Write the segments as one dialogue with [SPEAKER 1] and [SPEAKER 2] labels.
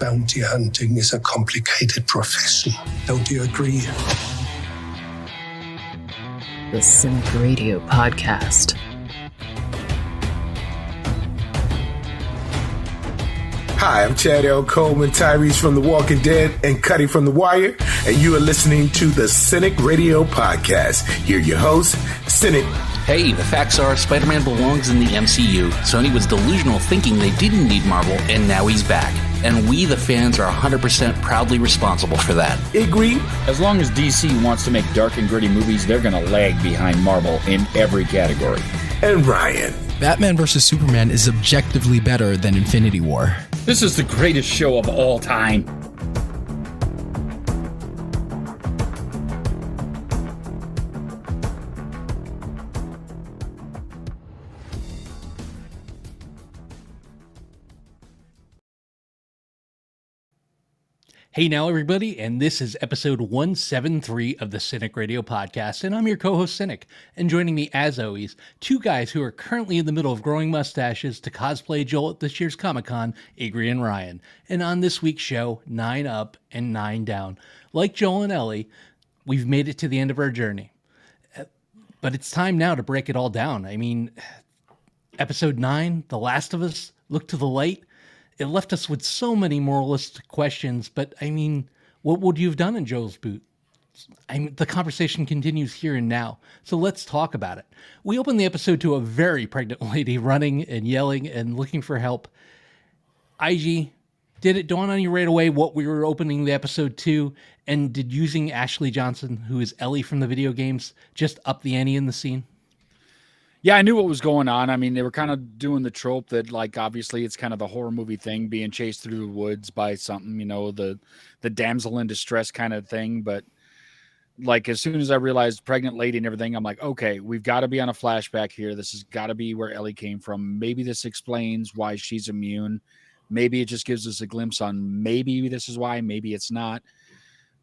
[SPEAKER 1] bounty hunting is a complicated profession. Don't you agree?
[SPEAKER 2] The Cynic Radio Podcast.
[SPEAKER 3] Hi, I'm Chad L. Coleman, Tyrese from The Walking Dead, and Cuddy from The Wire, and you are listening to the Cynic Radio Podcast. Here your host, Cynic.
[SPEAKER 4] Hey, the facts are Spider-Man belongs in the MCU. Sony was delusional thinking they didn't need Marvel, and now he's back. And we, the fans, are 100% proudly responsible for that.
[SPEAKER 3] Agree?
[SPEAKER 5] As long as DC wants to make dark and gritty movies, they're going to lag behind Marvel in every category.
[SPEAKER 3] And Ryan.
[SPEAKER 6] Batman vs. Superman is objectively better than Infinity War.
[SPEAKER 5] This is the greatest show of all time.
[SPEAKER 7] Hey now, everybody, and this is episode 173 of the Cynic Radio Podcast, and I'm your co-host, Cynic. And joining me, as always, two guys who are currently in the middle of growing mustaches to cosplay Joel at this year's Comic-Con, Igri and Ryan. And on this week's show, 9 up and 9 down. Like Joel and Ellie, we've made it to the end of our journey. But it's time now to break it all down. I mean, episode 9, The Last of Us, Look to the Light. It left us with so many moralistic questions, but I mean, what would you have done in Joel's boot? The conversation continues here and now, so let's talk about it. We opened the episode to a very pregnant lady running and yelling and looking for help. IG, did it dawn on you right away what we were opening the episode to? And did using Ashley Johnson, who is Ellie from the video games, just up the ante in the scene?
[SPEAKER 5] Yeah, I knew what was going on. I mean, they were kind of doing the trope that, like, obviously it's kind of the horror movie thing, being chased through the woods by something, you know, the damsel in distress kind of thing. But, like, as soon as I realized pregnant lady and everything, I'm like, okay, we've got to be on a flashback here. This has got to be where Ellie came from. Maybe this explains why she's immune. Maybe it just gives us a glimpse on maybe this is why, maybe it's not.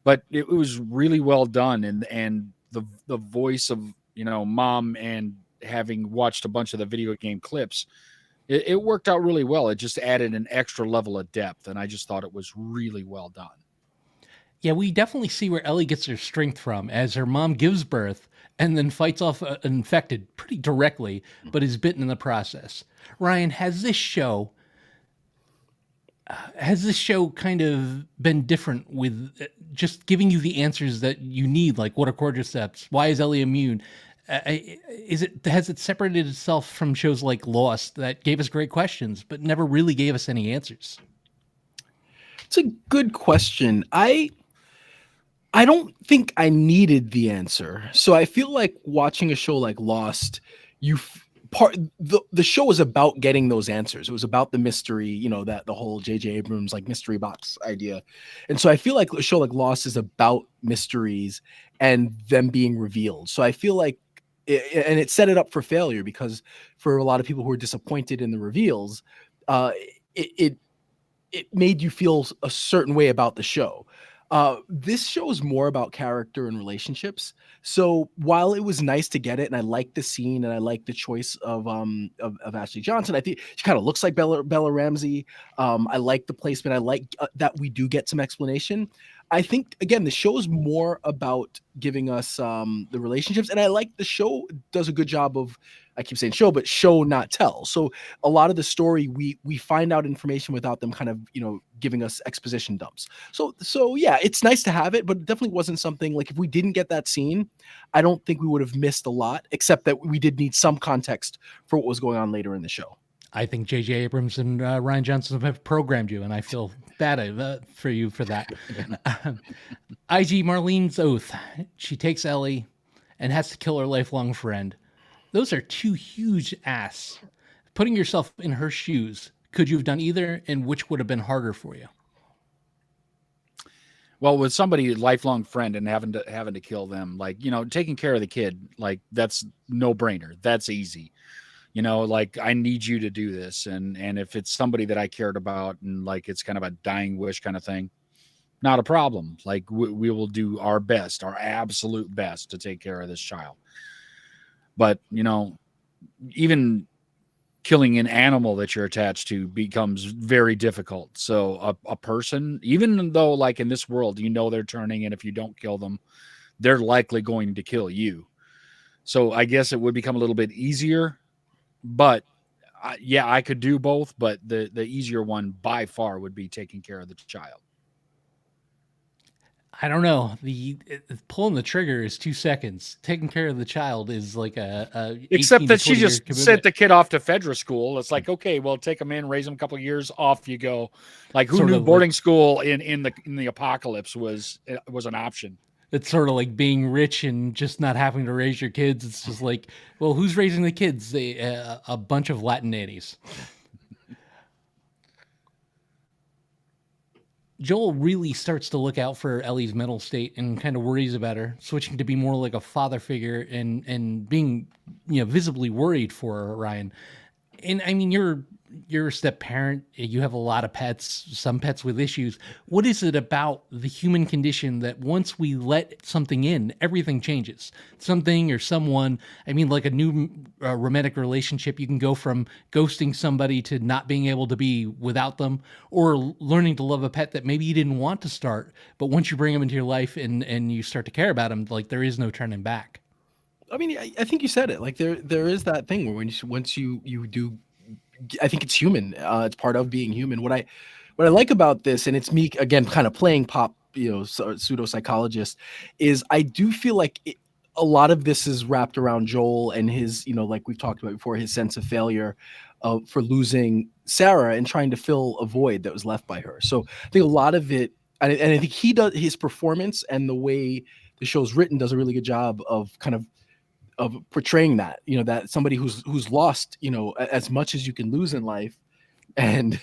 [SPEAKER 5] But it was really well done. And the voice of, you know, Mom, and having watched a bunch of the video game clips, it worked out really well. It just added an extra level of depth, and I just thought it was really well done.
[SPEAKER 7] Yeah, we definitely see where Ellie gets her strength from as her mom gives birth and then fights off an infected pretty directly, but is bitten in the process. Ryan, has this show kind of been different with just giving you the answers that you need, like what are cordyceps? Why is Ellie immune? Has it separated itself from shows like Lost that gave us great questions but never really gave us any answers?
[SPEAKER 6] It's a good question. I don't think I needed the answer. So I feel like watching a show like Lost, the show was about getting those answers. It was about the mystery, you know, that the whole J.J. Abrams like mystery box idea. And so I feel like a show like Lost is about mysteries and them being revealed. So I feel like it set it up for failure, because for a lot of people who are disappointed in the reveals, it made you feel a certain way about the show. This show is more about character and relationships. So while it was nice to get it, and I like the scene and I like the choice of Ashley Johnson, I think she kind of looks like Bella Ramsey. I like the placement. I like that we do get some explanation. I think, again, the show is more about giving us the relationships, and I like the show does a good job of, I keep saying show, but show, not tell. So a lot of the story, we find out information without them kind of, you know, giving us exposition dumps. So yeah, it's nice to have it, but it definitely wasn't something like, if we didn't get that scene, I don't think we would have missed a lot, except that we did need some context for what was going on later in the show.
[SPEAKER 7] I think J.J. Abrams and Ryan Johnson have programmed you, and I feel bad for you for that. IG, Marlene's oath. She takes Ellie and has to kill her lifelong friend. Those are two huge asks. Putting yourself in her shoes, could you have done either, and which would have been harder for you?
[SPEAKER 5] Well, with somebody lifelong friend and having to kill them, like, you know, taking care of the kid, like, that's no brainer. That's easy. You know, like, I need you to do this. And if it's somebody that I cared about and like, it's kind of a dying wish kind of thing, not a problem. Like, we will do our best, our absolute best to take care of this child. But, you know, even killing an animal that you're attached to becomes very difficult. So a person, even though like in this world, they're turning, and if you don't kill them, they're likely going to kill you. So I guess it would become a little bit easier, but I could do both, but the easier one by far would be taking care of the child.
[SPEAKER 7] I don't know. Pulling the trigger is 2 seconds. Taking care of the child is like
[SPEAKER 5] except that she just
[SPEAKER 7] commitment.
[SPEAKER 5] sent the kid off to Fedra school. It's like, okay, well, take him in, raise him a couple of years, off you go. Like, who knew boarding school in the apocalypse was an option?
[SPEAKER 7] It's sort of like being rich and just not having to raise your kids. It's just like, well, who's raising the kids? A bunch of Latin nannies. Joel really starts to look out for Ellie's mental state and kind of worries about her, switching to be more like a father figure and being, visibly worried for her, Ryan. And I mean, you're a step parent. You have a lot of pets, some pets with issues. What is it about the human condition that once we let something in, everything changes? Something or someone, I mean, like a new romantic relationship, you can go from ghosting somebody to not being able to be without them, or learning to love a pet that maybe you didn't want to start, but once you bring them into your life and you start to care about them, like there is no turning back.
[SPEAKER 6] I mean, I think you said it. Like there is that thing where once you do, I think it's human. It's part of being human. What I like about this, and it's me again, kind of playing pop, pseudo psychologist, is I do feel like a lot of this is wrapped around Joel and his, like we've talked about before, his sense of failure for losing Sarah and trying to fill a void that was left by her. So I think a lot of it, and I think he does, his performance and the way the show's written does a really good job of kind of portraying that, that somebody who's lost, as much as you can lose in life, and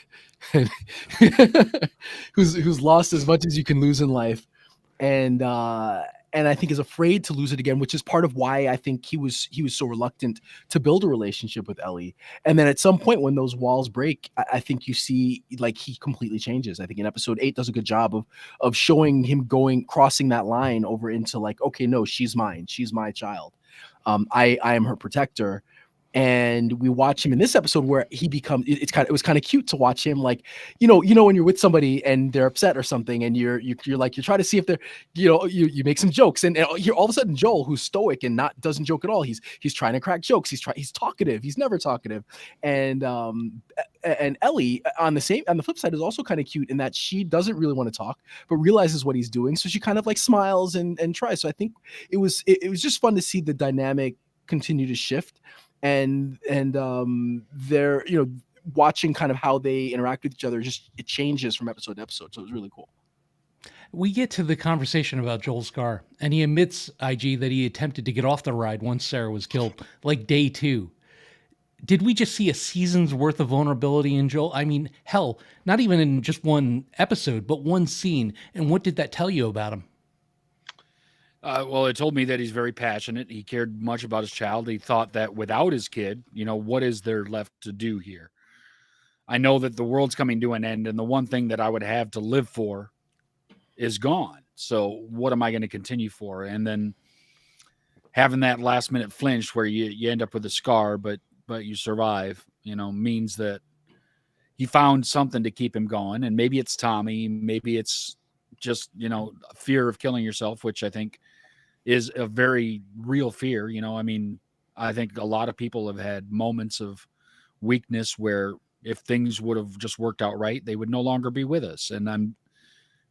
[SPEAKER 6] who's lost as much as you can lose in life, and I think is afraid to lose it again, which is part of why I think he was so reluctant to build a relationship with Ellie. And then at some point when those walls break, I think you see like he completely changes. I think in episode 8 does a good job of showing him crossing that line over into like, okay, no, she's mine, she's my child. I am her protector. And we watch him in this episode where he becomes, it was kind of cute to watch him, like, when you're with somebody and they're upset or something, and you're trying to see if they're, you make some jokes, and here all of a sudden Joel, who's stoic and doesn't joke at all, he's trying to crack jokes. He's talkative. He's never talkative. And Ellie on the flip side is also kind of cute in that she doesn't really want to talk, but realizes what he's doing. So she kind of like smiles and tries. So I think it was just fun to see the dynamic continue to shift. And they're watching kind of how they interact with each other, just it changes from episode to episode, so it was really cool.
[SPEAKER 7] We get to the conversation about Joel Scar, and he admits, IG, that he attempted to get off the ride once Sarah was killed, like day 2. Did we just see a season's worth of vulnerability in Joel? I mean, hell, not even in just one episode, but one scene. And what did that tell you about him?
[SPEAKER 5] Well, it told me that he's very passionate. He cared much about his child. He thought that without his kid, what is there left to do here? I know that the world's coming to an end, and the one thing that I would have to live for is gone. So what am I going to continue for? And then having that last minute flinch where you end up with a scar, but you survive, means that he found something to keep him going. And maybe it's Tommy, maybe it's just, fear of killing yourself, which I think is a very real fear. I think a lot of people have had moments of weakness where if things would have just worked out right, they would no longer be with us. And I'm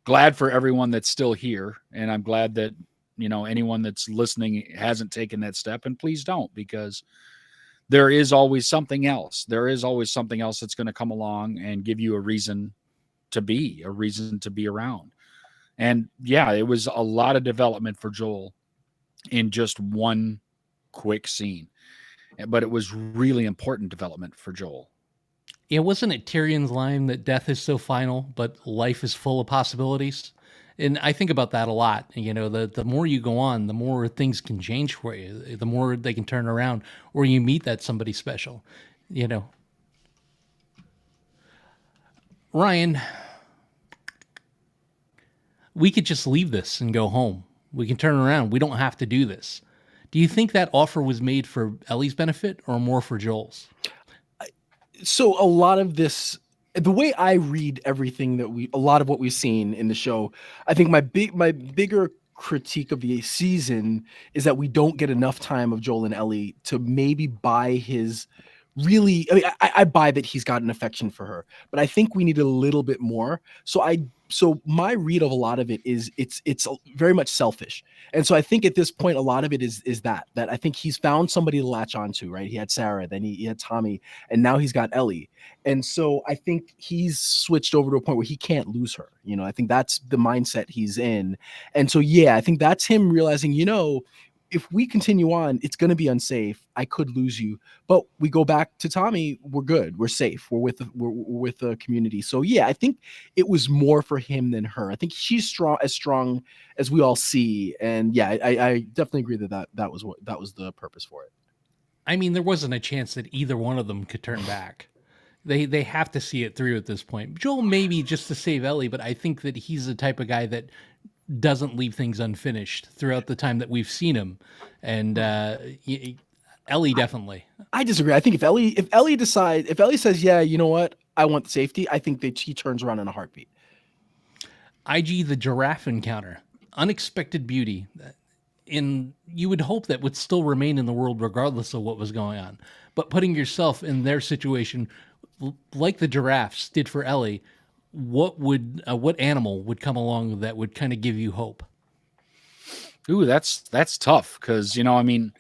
[SPEAKER 5] glad for everyone that's still here. And I'm glad that, anyone that's listening hasn't taken that step, and please don't, because there is always something else. There is always something else that's going to come along and give you a reason to be around. And yeah, it was a lot of development for Joel in just one quick scene, but it was really important development for Joel.
[SPEAKER 7] Yeah, wasn't it Tyrion's line that death is so final, but life is full of possibilities? And I think about that a lot. The more you go on, the more things can change for you, the more they can turn around, or you meet that somebody special, Ryan, we could just leave this and go home. We can turn around. We don't have to do this. Do you think that offer was made for Ellie's benefit or more for Joel's?
[SPEAKER 6] So a lot of this, the way I read everything a lot of what we've seen in the show, I think my bigger critique of the season is that we don't get enough time of Joel and Ellie to maybe buy his really. I mean, I buy that he's got an affection for her, but I think we need a little bit more. So my read of a lot of it is it's very much selfish. And so I think at this point, a lot of it is that I think he's found somebody to latch onto, right? He had Sarah, then he had Tommy, and now he's got Ellie. And so I think he's switched over to a point where he can't lose her. I think that's the mindset he's in. And so, yeah, I think that's him realizing, if we continue on, it's going to be unsafe. I could lose you, but we go back to Tommy. We're good. We're safe. We're with the community. So yeah, I think it was more for him than her. I think she's strong as we all see. And yeah, I definitely agree that was the purpose for it.
[SPEAKER 7] I mean, there wasn't a chance that either one of them could turn back. They have to see it through at this point. Joel maybe just to save Ellie, but I think that he's the type of guy that doesn't leave things unfinished throughout the time that we've seen him. And Ellie definitely. I
[SPEAKER 6] disagree. I think if Ellie says, yeah, you know what, I want safety, I think that she turns around in a heartbeat.
[SPEAKER 7] IG, the giraffe encounter, unexpected beauty. You would hope that would still remain in the world regardless of what was going on. But putting yourself in their situation, like the giraffes did for Ellie, what animal would come along that would kind of give you hope?
[SPEAKER 5] Ooh, that's tough because I mean,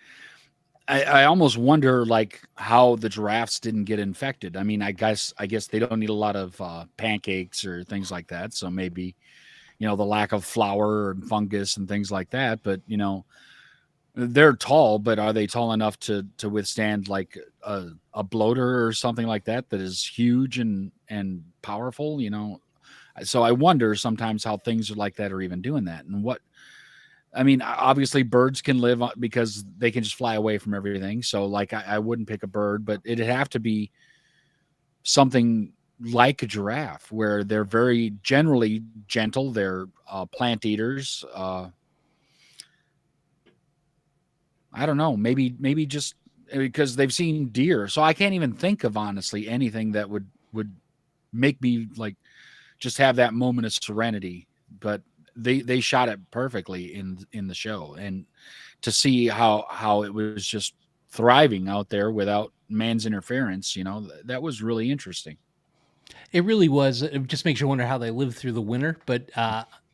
[SPEAKER 5] I almost wonder like how the giraffes didn't get infected. I mean, I guess they don't need a lot of pancakes or things like that, so maybe the lack of flour and fungus and things like that. But they're tall, but are they tall enough to withstand like a bloater or something like that is huge and powerful? So I wonder sometimes how things like that are even doing that. And obviously birds can live because they can just fly away from everything. So like I wouldn't pick a bird, but it'd have to be something like a giraffe where they're very generally gentle. They're plant eaters. I don't know, maybe just because they've seen deer. So I can't even think of honestly anything that would make me like just have that moment of serenity. But they shot it perfectly in the show, and to see how it was just thriving out there without man's interference, that was really interesting.
[SPEAKER 7] It really was. It just makes you wonder how they lived through the winter, but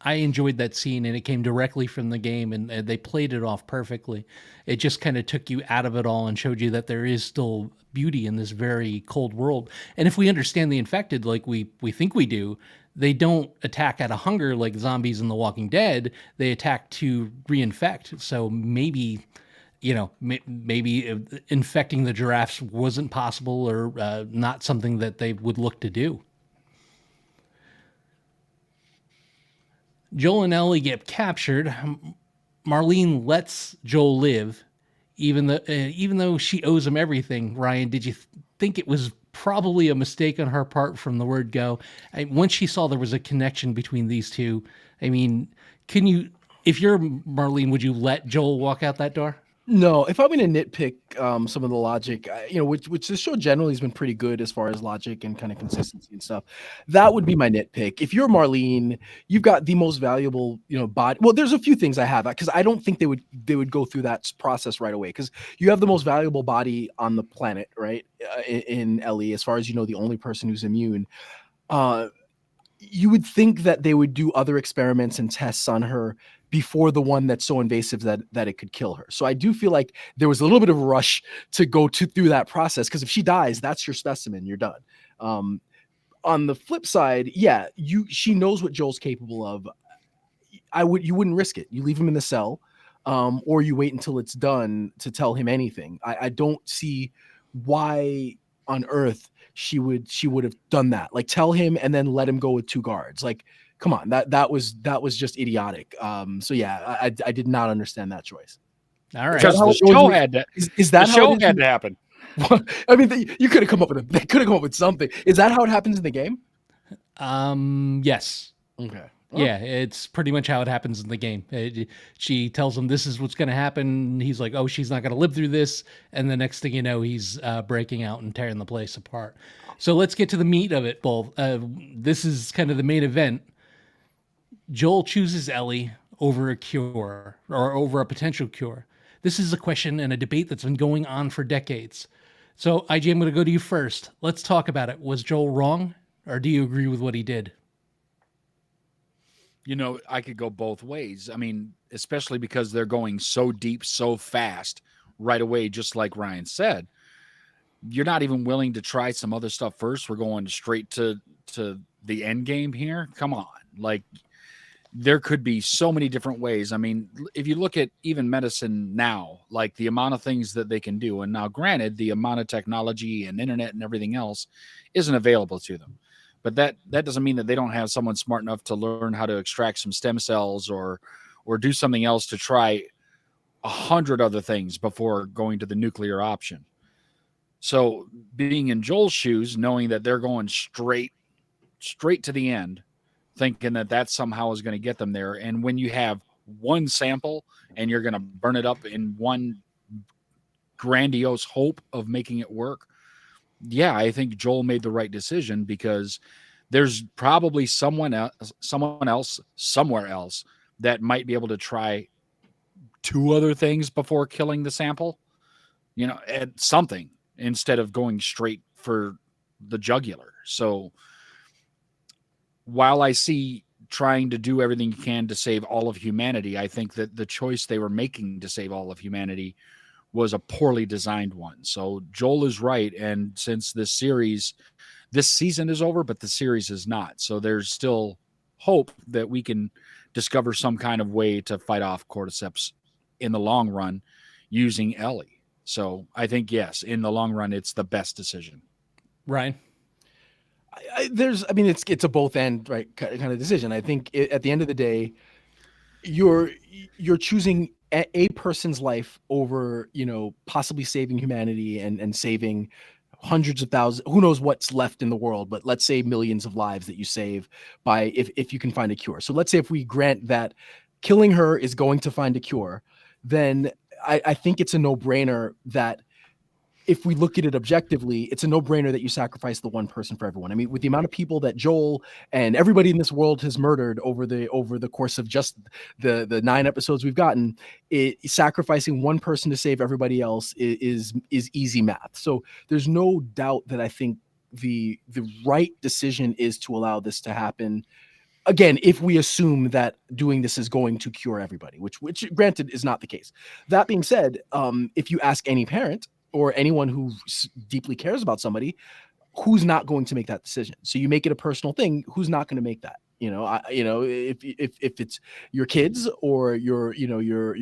[SPEAKER 7] I enjoyed that scene, and it came directly from the game, and they played it off perfectly. It just kind of took you out of it all and showed you that there is still beauty in this very cold world. And if we understand the infected like we think we do, they don't attack out of hunger like zombies in The Walking Dead. They attack to reinfect. So maybe, maybe infecting the giraffes wasn't possible or not something that they would look to do. Joel and Ellie get captured. Marlene lets Joel live, even though she owes him everything. Ryan, did you think it was probably a mistake on her part from the word go? Once she saw there was a connection between these two, I mean, if you're Marlene, would you let Joel walk out that door?
[SPEAKER 6] No, if I'm going to nitpick some of the logic, which the show generally has been pretty good as far as logic and kind of consistency and stuff, that would be my nitpick. If you're Marlene, you've got the most valuable, body. Well, there's a few things I have because I don't think they would go through that process right away because you have the most valuable body on the planet, right? In Ellie, as far as the only person who's immune. You would think that they would do other experiments and tests on her before the one that's so invasive that it could kill her. So I do feel like there was a little bit of a rush to go through that process because if she dies, that's your specimen, you're done. On the flip side, yeah, she knows what Joel's capable of. You wouldn't risk it. You leave him in the cell, or you wait until it's done to tell him anything. I don't see why on earth she would have done that. Like tell him and then let him go with 2 guards. Like, come on, that was just idiotic. So yeah, I did not understand that choice.
[SPEAKER 5] All right, because the show had to.
[SPEAKER 6] Is that
[SPEAKER 5] the
[SPEAKER 6] how
[SPEAKER 5] show had to happen?
[SPEAKER 6] I mean, you could have come up with they could have come up with something. Is that how it happens in the game?
[SPEAKER 7] Yes.
[SPEAKER 6] Okay.
[SPEAKER 7] Yeah, it's pretty much how it happens in the game. She tells him this is what's going to happen. He's like, oh, she's not going to live through this. And the next thing you know, he's breaking out and tearing the place apart. So let's get to the meat of it, Bull. This is kind of the main event. Joel chooses Ellie over a cure or over a potential cure. This is a question and a debate that's been going on for decades. So, IJ, I'm going to go to you first. Let's talk about it. Was Joel wrong, or do you agree with what he did?
[SPEAKER 5] You know, I could go both ways. I mean, especially because they're going so deep, so fast right away, just like Ryan said. You're not even willing to try some other stuff first. We're going straight to the end game here. Come on. Like, there could be so many different ways. I mean, if you look at even medicine now, like the amount of things that they can do, and now granted, the amount of technology and internet and everything else isn't available to them. But that doesn't mean that they don't have someone smart enough to learn how to extract some stem cells or do something else to try 100 other things before going to the nuclear option. So being in Joel's shoes, knowing that they're going straight to the end, thinking that somehow is going to get them there. And when you have one sample and you're going to burn it up in one grandiose hope of making it work, yeah, I think Joel made the right decision, because there's probably someone else somewhere else that might be able to try 2 other things before killing the sample, you know, at something, instead of going straight for the jugular. So while I see trying to do everything you can to save all of humanity, I think that the choice they were making to save all of humanity was a poorly designed one. So Joel is right. And since this season is over, but the series is not. So there's still hope that we can discover some kind of way to fight off Cordyceps in the long run using Ellie. So I think, yes, in the long run, it's the best decision.
[SPEAKER 7] Ryan?
[SPEAKER 6] It's a both end, right, kind of decision. I think at the end of the day, you're choosing a person's life over, you know, possibly saving humanity and saving hundreds of thousands, who knows what's left in the world, but let's say millions of lives that you save by if you can find a cure. So let's say if we grant that killing her is going to find a cure, then I think it's a no-brainer that if we look at it objectively, it's a no-brainer that you sacrifice the one person for everyone. I mean, with the amount of people that Joel and everybody in this world has murdered over the course of just the 9 episodes we've gotten, sacrificing one person to save everybody else is easy math. So there's no doubt that I think the right decision is to allow this to happen. Again, if we assume that doing this is going to cure everybody, which granted is not the case. That being said, if you ask any parent or anyone who deeply cares about somebody, who's not going to make that decision? So you make it a personal thing. Who's not going to make that? If it's your kids or your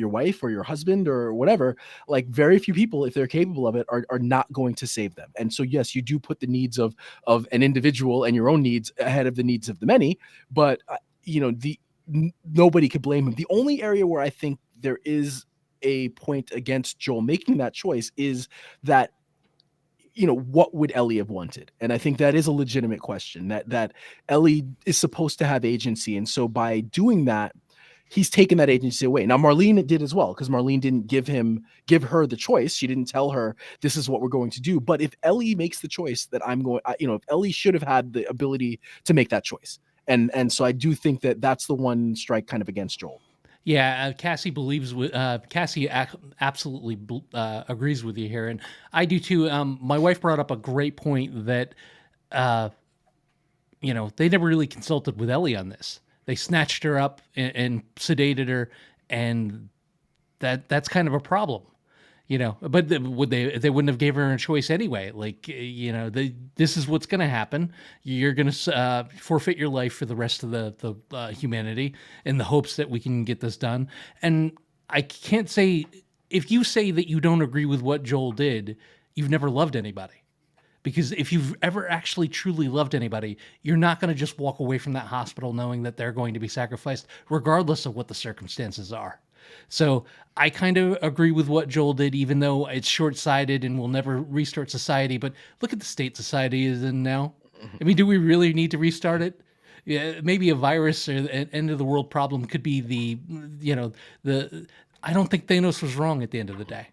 [SPEAKER 6] wife or your husband or whatever, like very few people, if they're capable of it, are not going to save them. And so, yes, you do put the needs of an individual and your own needs ahead of the needs of the many, but nobody could blame him. The only area where I think there is a point against Joel making that choice is that, what would Ellie have wanted? And I think that is a legitimate question, that Ellie is supposed to have agency. And so by doing that, he's taken that agency away. Now, Marlene did as well, because Marlene didn't give her the choice. She didn't tell her this is what we're going to do. But if Ellie makes the choice that if Ellie should have had the ability to make that choice. And so I do think that that's the one strike kind of against Joel.
[SPEAKER 7] Yeah, Cassie absolutely agrees with you here, and I do too. My wife brought up a great point that, they never really consulted with Ellie on this. They snatched her up and sedated her, and that's kind of a problem, But they wouldn't have gave her a choice anyway. Like, this is what's going to happen. You're going to forfeit your life for the rest of the humanity in the hopes that we can get this done. And I can't say, if you say that you don't agree with what Joel did, you've never loved anybody. Because if you've ever actually truly loved anybody, you're not going to just walk away from that hospital knowing that they're going to be sacrificed, regardless of what the circumstances are. So I kind of agree with what Joel did, even though it's short-sighted and will never restart society. But look at the state society is in now. I mean, do we really need to restart it? maybe a virus or an end of the world problem could be I don't think Thanos was wrong at the end of the day.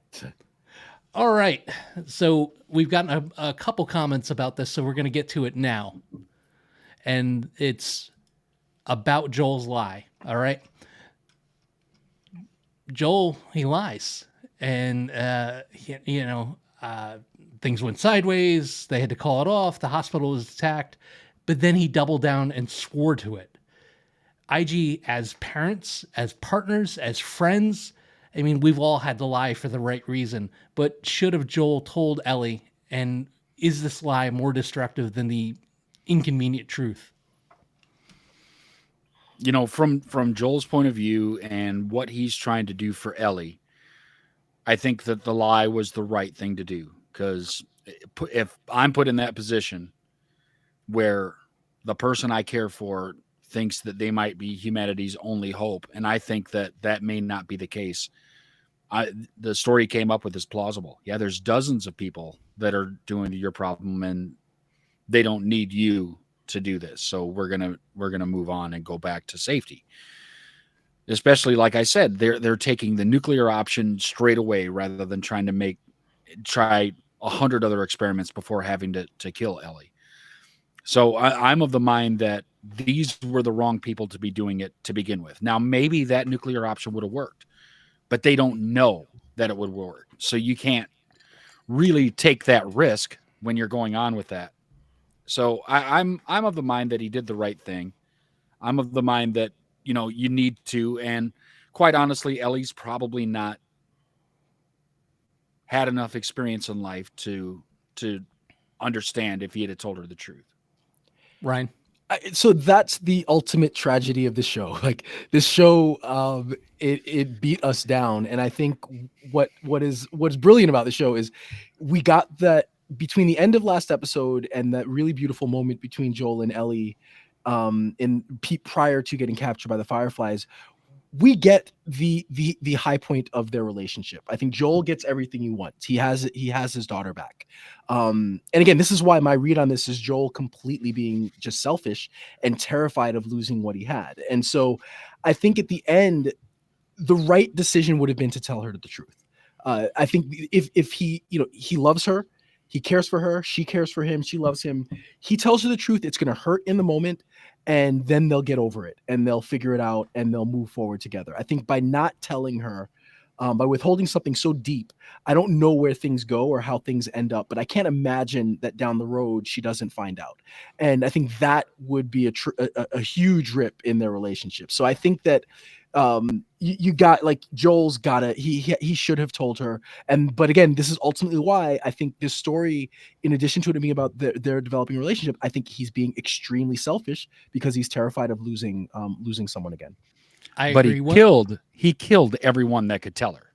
[SPEAKER 7] All right. So we've gotten a couple comments about this, so we're going to get to it now. And it's about Joel's lie. All right. Joel, he lies. And, things went sideways. They had to call it off. The hospital was attacked. But then he doubled down and swore to it. IG, as parents, as partners, as friends, I mean, we've all had to lie for the right reason. But should have Joel told Ellie? And is this lie more destructive than the inconvenient truth?
[SPEAKER 5] You know, from Joel's point of view and what he's trying to do for Ellie, I think that the lie was the right thing to do. Because if I'm put in that position where the person I care for thinks that they might be humanity's only hope, and I think that that may not be the case, the story came up with is plausible. Yeah, there's dozens of people that are doing your problem, and they don't need you to do this. So we're gonna move on and go back to safety. Especially, like I said, they're taking the nuclear option straight away rather than trying to try 100 other experiments before having to kill Ellie. So I'm of the mind that these were the wrong people to be doing it to begin with. Now, maybe that nuclear option would have worked, but they don't know that it would work. So you can't really take that risk when you're going on with that. So I'm of the mind that he did the right thing. I'm of the mind that, you need to, and quite honestly, Ellie's probably not had enough experience in life to understand if he had told her the truth.
[SPEAKER 7] Ryan?
[SPEAKER 6] So that's the ultimate tragedy of the show. Like, this show, it beat us down. And I think what's brilliant about the show is we got that between the end of last episode and that really beautiful moment between Joel and Ellie, prior to getting captured by the Fireflies, we get the high point of their relationship. I think Joel gets everything he wants. He has his daughter back. And again, this is why my read on this is Joel completely being just selfish and terrified of losing what he had. And so I think at the end, the right decision would have been to tell her the truth. I think if he loves her, he cares for her, she cares for him, she loves him, he tells her the truth, it's going to hurt in the moment, and then they'll get over it and they'll figure it out and they'll move forward together. I think by not telling her, by withholding something so deep, I don't know where things go or how things end up, but I can't imagine that down the road she doesn't find out. And I think that would be a huge rip in their relationship. So I think that you got, like, Joel's gotta, he should have told her. But again, this is ultimately why I think this story, in addition to it being about their developing relationship, I think he's being extremely selfish because he's terrified of losing someone again.
[SPEAKER 7] I
[SPEAKER 5] But
[SPEAKER 7] agree.
[SPEAKER 5] he killed everyone that could tell her,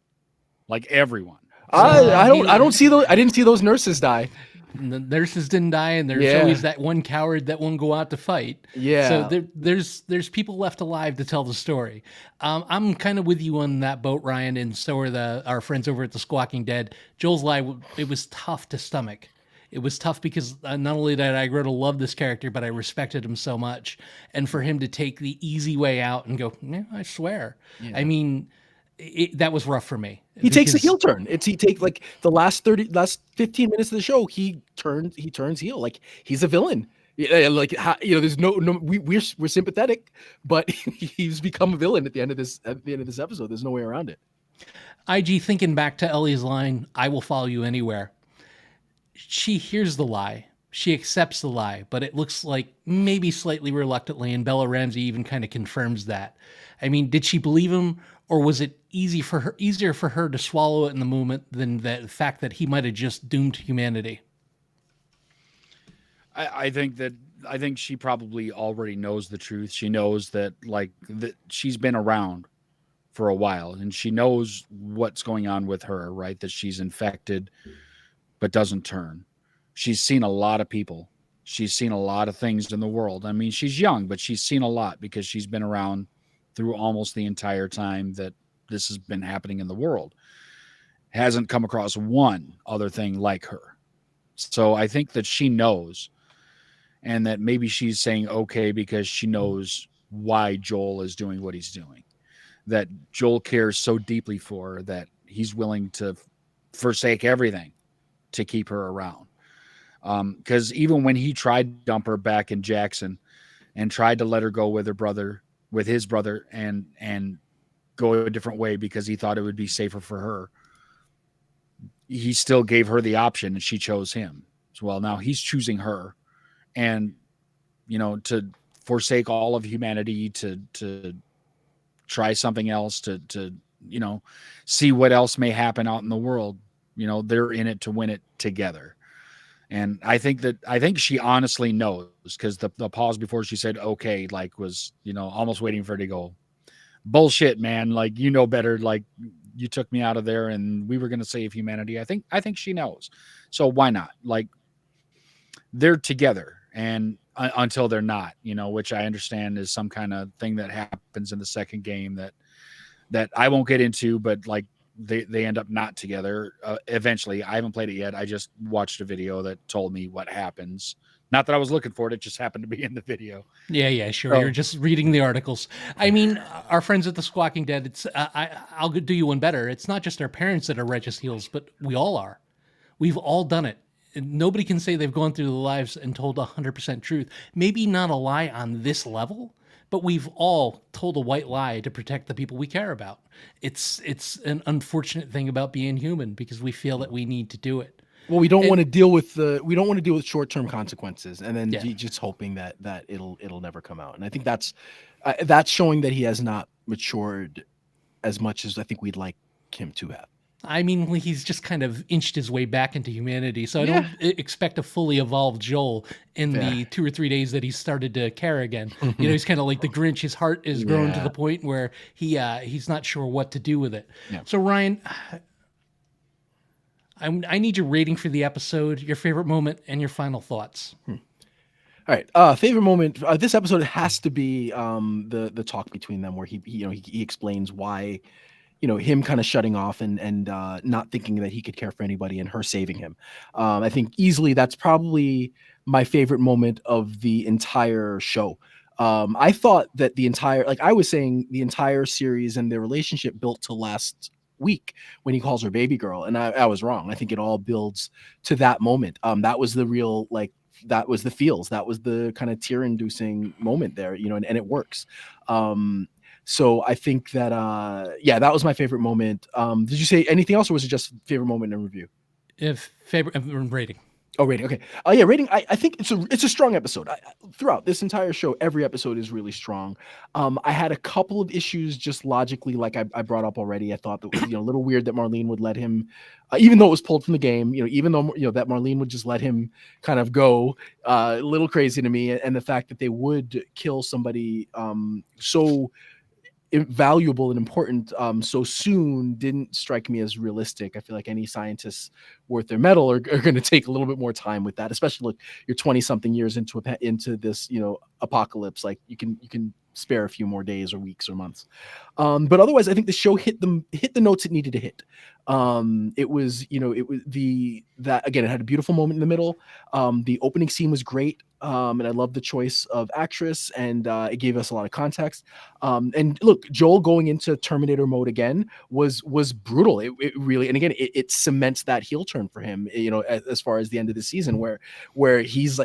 [SPEAKER 5] like everyone.
[SPEAKER 6] I don't see those. I didn't see those nurses die.
[SPEAKER 7] The nurses didn't die, and there's
[SPEAKER 6] Yeah.
[SPEAKER 7] always that one coward that won't go out to fight.
[SPEAKER 6] Yeah.
[SPEAKER 7] So there's people left alive to tell the story. I'm kind of with you on that boat, Ryan, and so are our friends over at the Squawking Dead. Joel's lie, it was tough to stomach. It was tough because not only did I grow to love this character, but I respected him so much. And for him to take the easy way out and go, yeah, I swear. Yeah. I mean, that was rough for me.
[SPEAKER 6] He takes a heel turn. He takes, like, the last 15 minutes of the show, he turns heel. Like, he's a villain. Like, there's we're sympathetic, but he's become a villain at the end of this episode. There's no way around it.
[SPEAKER 7] IG, thinking back to Ellie's line, "I will follow you anywhere." She hears the lie. She accepts the lie, but it looks like maybe slightly reluctantly, and Bella Ramsey even kind of confirms that. I mean, did she believe him, or was it easier for her to swallow it in the moment than the fact that he might have just doomed humanity?
[SPEAKER 5] I think she probably already knows the truth. She knows that, that she's been around for a while, and she knows what's going on with her, right? That she's infected, but doesn't turn. She's seen a lot of people. She's seen a lot of things in the world. I mean, she's young, but she's seen a lot because she's been around through almost the entire time that this has been happening in the world. Hasn't come across one other thing like her. So I think that she knows. and that maybe she's saying okay because she knows why Joel is doing what he's doing, that Joel cares so deeply for her that he's willing to forsake everything to keep her around. Because even when he tried to dump her back in Jackson and tried to let her go with his brother and go a different way because he thought it would be safer for her, he still gave her the option and she chose him. So, well, now he's choosing her, and, to forsake all of humanity, to try something else, to see what else may happen out in the world. They're in it to win it together. And I think she honestly knows, because the pause before she said, okay, like, was, almost waiting for her to go, bullshit, man. Like, better. Like, you took me out of there and we were going to save humanity. I think she knows. So why not? Like, they're together, and until they're not, which I understand is some kind of thing that happens in the second game that I won't get into, but like they end up not together eventually. I haven't played it yet. I just watched a video that told me what happens. Not that I was looking for it. It just happened to be in the video.
[SPEAKER 7] Yeah, sure. You're just reading the articles. I mean, our friends at the Squawking Dead, it's I'll do you one better. It's not just our parents that are righteous heels, but we all are. We've all done it. Nobody can say they've gone through their lives and told 100% truth. Maybe not a lie on this level, but we've all told a white lie to protect the people we care about. It's an unfortunate thing about being human, because we feel that we need to do it.
[SPEAKER 6] Well, we don't want to deal with short-term consequences, and then just hoping that it'll never come out. And I think that's showing that he has not matured as much as I think we'd like him to have.
[SPEAKER 7] I mean, he's just kind of inched his way back into humanity. So I don't expect a fully evolved Joel in the 2 or 3 days that he started to care again. He's kind of like the Grinch. His heart is grown to the point where he's not sure what to do with it. Yeah. So Ryan, I need your rating for the episode, your favorite moment, and your final thoughts.
[SPEAKER 6] All right. Favorite moment. This episode has to be the talk between them, where he explains why, him kind of shutting off and not thinking that he could care for anybody, and her saving him. I think easily that's probably my favorite moment of the entire show. I thought that the entire series and their relationship built to last week when he calls her baby girl, and I was wrong. I think it all builds to that moment. That was the real, that was the feels. That was the kind of tear-inducing moment there, and it works. So I think that, that was my favorite moment. Did you say anything else, or was it just favorite moment in review?
[SPEAKER 7] Favorite rating.
[SPEAKER 6] Oh, rating. Okay. Yeah, rating. I think it's a strong episode. Throughout this entire show, every episode is really strong. I had a couple of issues just logically, like I brought up already. I thought that was a little weird that Marlene would let him, even though it was pulled from the game. Even though that Marlene would just let him kind of go, a little crazy to me, and the fact that they would kill somebody so valuable and important so soon didn't strike me as realistic. I feel like any scientists worth their mettle are going to take a little bit more time with that, especially like you're 20 something years into this apocalypse. Like you can spare a few more days or weeks or months, but otherwise I think the show hit the notes it needed to hit. It was again, it had a beautiful moment in the middle. The opening scene was great. And I love the choice of actress, and it gave us a lot of context. And look, Joel going into Terminator mode again was brutal. It really, and again, it cements that heel turn for him. As far as the end of the season, where he's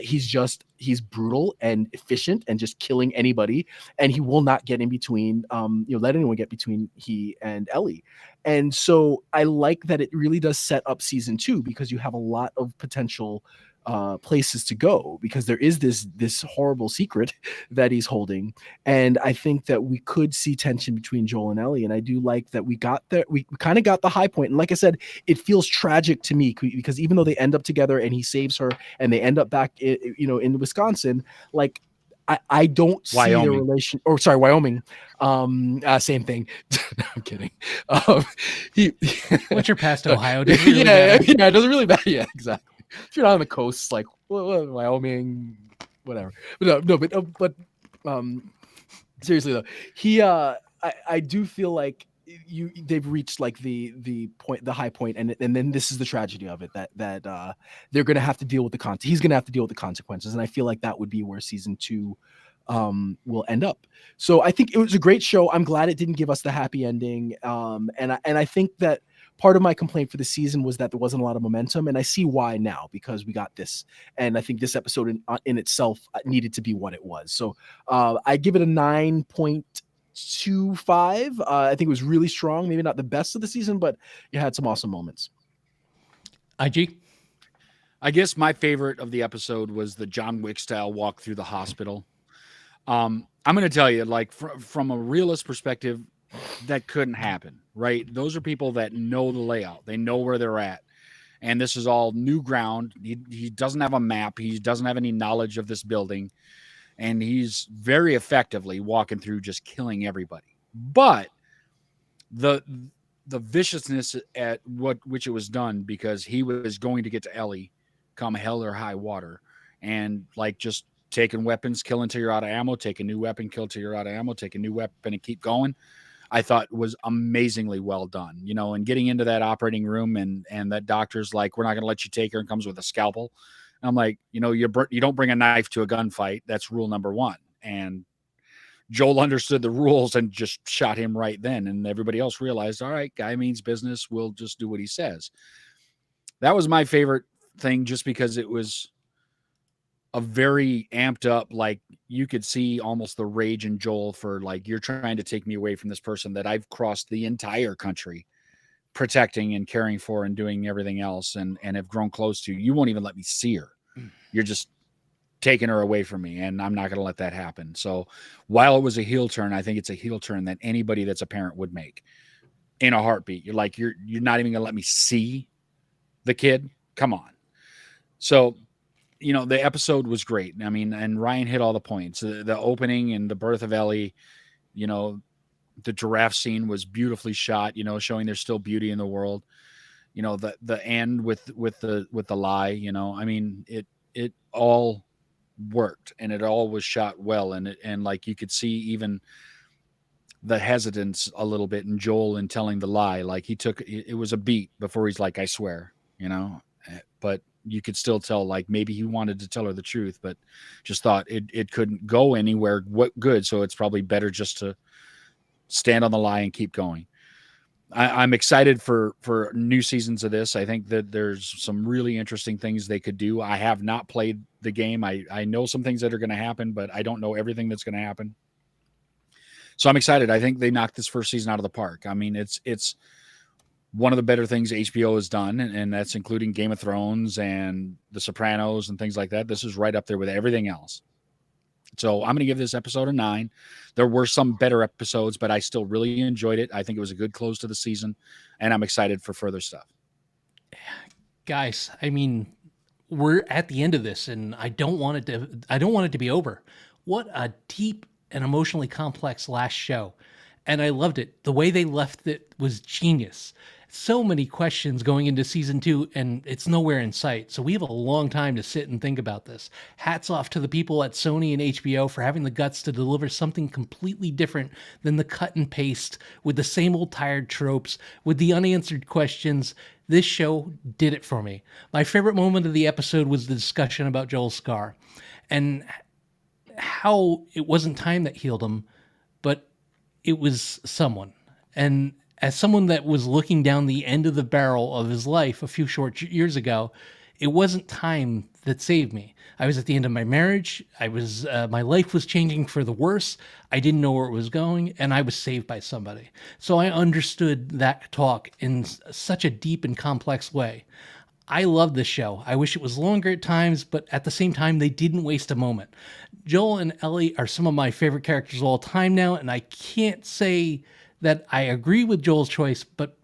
[SPEAKER 6] brutal and efficient and just killing anybody, and he will not get in between. Let anyone get between he and Ellie. And so I like that it really does set up season 2, because you have a lot of potential places to go, because there is this horrible secret that he's holding, and I think that we could see tension between Joel and Ellie, and I do like that we got there. We kind of got the high point, and like I said, it feels tragic to me, because even though they end up together and he saves her and they end up back in Wisconsin, like I don't see the relation, or sorry, Wyoming. Same thing. No, I'm kidding.
[SPEAKER 7] What's your past Ohio? It
[SPEAKER 6] doesn't really matter. Yeah, exactly. If you're not on the coast, like Wyoming, whatever. But seriously though, I do feel like they've reached like the high point, and then this is the tragedy of it, that they're going to have to deal with he's going to have to deal with the consequences, and I feel like that would be where season 2 will end up. So I think it was a great show. I'm glad it didn't give us the happy ending, and I think that part of my complaint for the season was that there wasn't a lot of momentum, and I see why now, because we got this, and I think this episode in itself needed to be what it was. So I give it a 9.25. I think it was really strong. Maybe not the best of the season, but it had some awesome moments.
[SPEAKER 7] IG?
[SPEAKER 5] I guess my favorite of the episode was the John Wick style walk through the hospital. I'm going to tell you, like, from a realist perspective, that couldn't happen, right? Those are people that know the layout. They know where they're at. And this is all new ground. He doesn't have a map. He doesn't have any knowledge of this building. And he's very effectively walking through, just killing everybody. But the viciousness at which it was done, because he was going to get to Ellie come hell or high water, and like just taking weapons, kill until you're out of ammo, take a new weapon, kill till you're out of ammo, take a new weapon, and keep going, I thought was amazingly well done, you know. And getting into that operating room, and that doctor's like, we're not going to let you take her, and comes with a scalpel. And I'm like, you know, you don't bring a knife to a gunfight. That's rule number 1. And Joel understood the rules and just shot him right then. And everybody else realized, all right, guy means business. We'll just do what he says. That was my favorite thing, just because it was a very amped up, like you could see almost the rage in Joel for, like, you're trying to take me away from this person that I've crossed the entire country protecting and caring for and doing everything else, and have grown close to. You won't even let me see her. You're just taking her away from me, and I'm not going to let that happen. So while it was a heel turn, I think it's a heel turn that anybody that's a parent would make in a heartbeat. You're like, you're not even going to let me see the kid? Come on. So, you know, the episode was great. I mean, and Ryan hit all the points. The opening and the birth of Ellie, you know, the giraffe scene was beautifully shot, you know, showing there's still beauty in the world. You know, the end with the lie, you know, I mean, it all worked, and it all was shot well. And like, you could see even the hesitance a little bit in Joel in telling the lie. Like, it was a beat before he's like, I swear, you know, but you could still tell, like, maybe he wanted to tell her the truth, but just thought it couldn't go anywhere good. So it's probably better just to stand on the lie and keep going. I'm excited for new seasons of this. I think that there's some really interesting things they could do. I have not played the game. I know some things that are going to happen, but I don't know everything that's going to happen. So I'm excited. I think they knocked this first season out of the park. I mean, it's one of the better things HBO has done, and that's including Game of Thrones and The Sopranos and things like that. This is right up there with everything else. So I'm going to give this episode a 9. There were some better episodes, but I still really enjoyed it. I think it was a good close to the season, and I'm excited for further stuff.
[SPEAKER 7] Guys, I mean, we're at the end of this, and I don't want it to be over. What a deep and emotionally complex last show. And I loved it. The way they left it was genius. So many questions going into season 2, and it's nowhere in sight. So we have a long time to sit and think about this. Hats off to the people at Sony and HBO for having the guts to deliver something completely different than the cut and paste with the same old tired tropes, with the unanswered questions. This show did it for me. My favorite moment of the episode was the discussion about Joel's scar and how it wasn't time that healed him, but it was someone. And as someone that was looking down the end of the barrel of his life a few short years ago, it wasn't time that saved me. I was at the end of my marriage. My life was changing for the worse. I didn't know where it was going, and I was saved by somebody. So I understood that talk in such a deep and complex way. I love this show. I wish it was longer at times, but at the same time, they didn't waste a moment. Joel and Ellie are some of my favorite characters of all time now, and I can't say that I agree with Joel's choice, but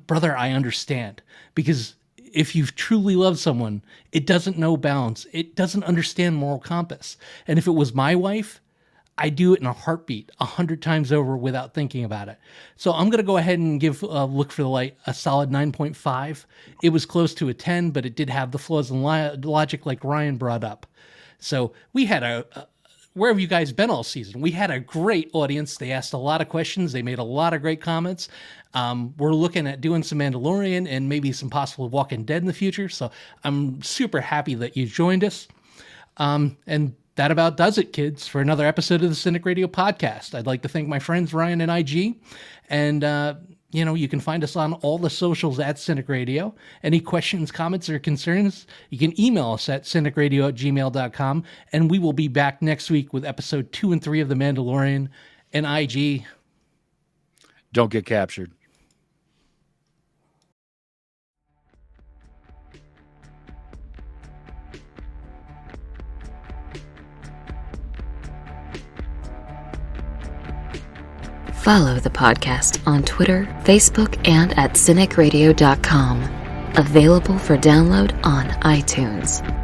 [SPEAKER 7] brother, I understand. Because if you've truly loved someone, it doesn't know bounds. It doesn't understand moral compass. And if it was my wife, I'd do it in a heartbeat, 100 times over without thinking about it. So I'm going to go ahead and give Look for the Light a solid 9.5. It was close to a 10, but it did have the flaws in logic like Ryan brought up. So we had a where have you guys been all season? We had a great audience. They asked a lot of questions. They made a lot of great comments. We're looking at doing some Mandalorian and maybe some possible Walking Dead in the future. So I'm super happy that you joined us. And that about does it, kids, for another episode of the Cynic Radio Podcast. I'd like to thank my friends Ryan and IG. And, you can find us on all the socials at Cynic Radio. Any questions, comments, or concerns, you can email us at cynicradio@gmail.com. And we will be back next week with episode 2 and 3 of The Mandalorian. And IG,
[SPEAKER 5] don't get captured.
[SPEAKER 2] Follow the podcast on Twitter, Facebook, and at cynicradio.com. Available for download on iTunes.